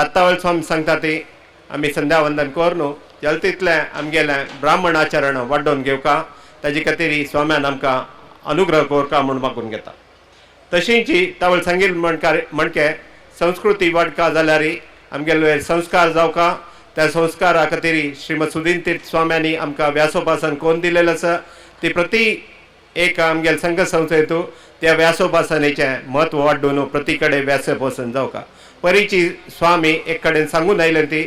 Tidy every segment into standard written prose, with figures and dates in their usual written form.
दत्तावळ स्वामी सांगता ती आमी संध्या वंदन करनू जलतीतले आमगेले ब्राह्मण आचरण वाडोवन घेवका ताजे खातीर स्वाम्यान आमकां अनुग्रह कोरका म्हूण मागून घेता। तशींच तावळ सांगील म्हणके संस्कृती वाडका जाल्यार आमगेले संस्कार जावका त्या संस्कारा खातीर श्रीमद सुदीन तीर्थ स्वाम्यांनी आमकां व्यासोपासन कोण दिलेलें आसा ती प्रति एक आमगेले संघ संस्थेतू त्या व्यासोपासनेचें म्हत्व वाडून प्रति कडेन व्यासोपासन जावका। परीची स्वामी एक कडेन सांगून आयले ती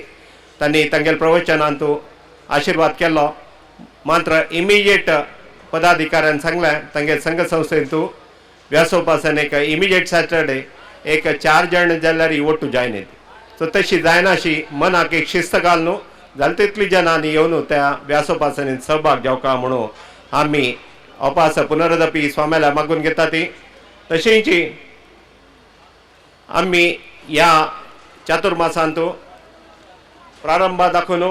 तांणी तांगेले प्रवचनांत आशिर्वाद केलो मात्र इमिजिएट पदाधिकाऱ्यान सांगलें तांगे संघ संस्थेतू व्यासोपासनेक इमिजिएट सॅटर्डे एक 4 जण जाल्यार ओटू जायना सो तशी जायनाशी मनाक एक शिस्त घालून जाल तितली जनांनी येवन त्या व्यासोपासनेत सहभाग घेवका म्हणून आमी अपास पुनरदपी स्वाम्याला मागून घेता ती। तशींच आमी ह्या चातुर्मासांत प्रारंभा दाखून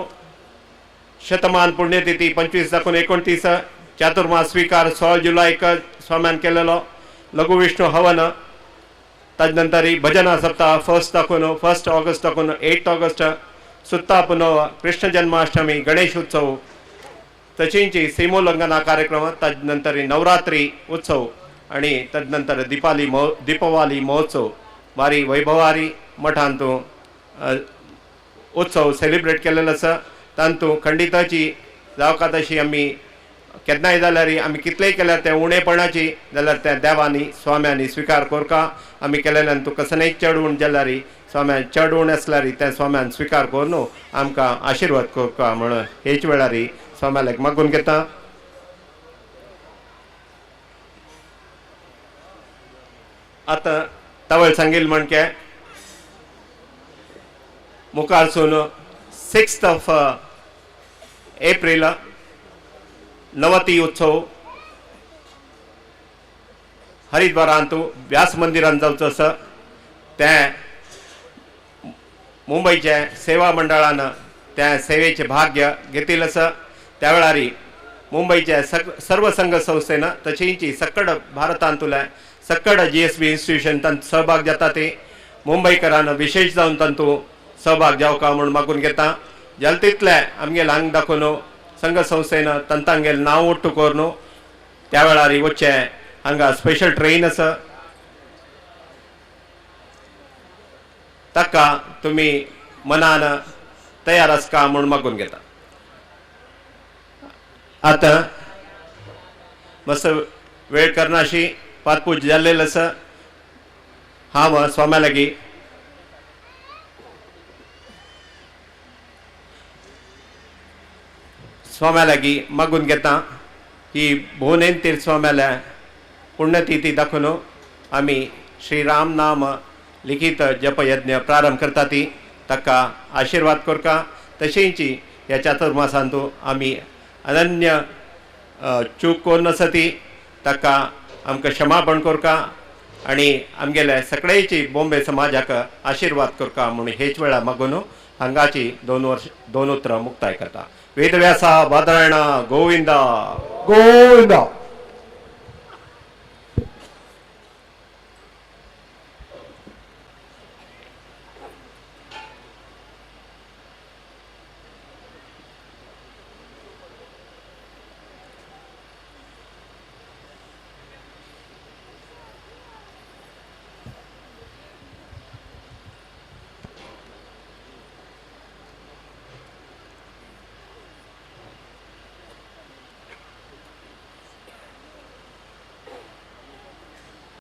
शतमान पुण्यतिथी 25 दाखून 29 चातुर्मास स्वीकार 16 जुलैक स्वाम्यान केलेलो लघु विष्णू हवन तदनंतर भजना सप्ताह 1 ऑगस्ट दाखून 8 ऑगस्ट सुत्ता पुनव कृष्ण जन्माष्टमी गणेश उत्सव तशींच सीमोल्लंघना कार्यक्रम तदनंतर नवरात्री उत्सव आणि तदनंतर दीपावली महोत्सव वारी वैभवारी मठांत उत्सव सेलिब्रेट केलेलो आसा। तांतू खंडिताची जावका तशी आमी केन्नाय जाल्यार आमी कितलेंय केल्यार तें उणेपणाची जाल्यार त्या देवानी स्वाम्यांनी स्वीकार करका आमी केलेल्यान तुका कसनय चड उण जाल्यार स्वाम्यान चड उण आसल्यार त्या स्वाम्यान स्वीकार करून आमकां आशिर्वाद करका म्हणून हेच वेळार स्वाम्याक मागून घेता। आतां तावळ सांगील म्हणके मुखारसून 6 एप्रिल नवती उत्सव हरिद्वारांत व्यास मंदिरांत जावचो आसा तें मुंबईचे सेवा मंडळान त्या सेवेचे भाग्य घेतिल्लें आसा। त्या वेळार मुंबईचे सर्व संघ संस्थेन तशींच सक्कड भारतांतले सक्कड GSB इन्स्टिट्यूशन तांत सहभाग जाता ती मुंबईकरान विशेष जावन तांतू सहभाग जावका म्हणून मागून घेता। जलतीतले आमगेले हांग दाखोवन संघ संस्थेन तांतांगेले नांव उट्टू करून त्या वेळार वच्चे हांगा स्पेशल ट्रेन आसा ताका तुमी मनान तयार आसका म्हणून मागून घेता। आतां मस्त वेळ करनाशी पातपूज जाल्लेलो आसा हांव स्वाम्या लागीं स्वाम्या लागीं मागून घेता की भुवनेन तीर्थ स्वाम्याल्या पुण्यतिथी दाखोवन आमी श्रीराम नाम लिखित जपयज्ञ प्रारंभ करता ती ताका आशिर्वाद करका। तशींच ह्या चातुर्मासांत आमी अनन्य चूक कोन्न आसा ती ताका आमकां क्षमापण करका आनी आमगेले सगळेची बॉम्बे समाजाक आशिर्वाद करका म्हणून हेच वेळा मागून हांगाची 2 उतरां मुक्ताय करता। वेदव्यासा बादरायणा गोविंदा गोविंदा।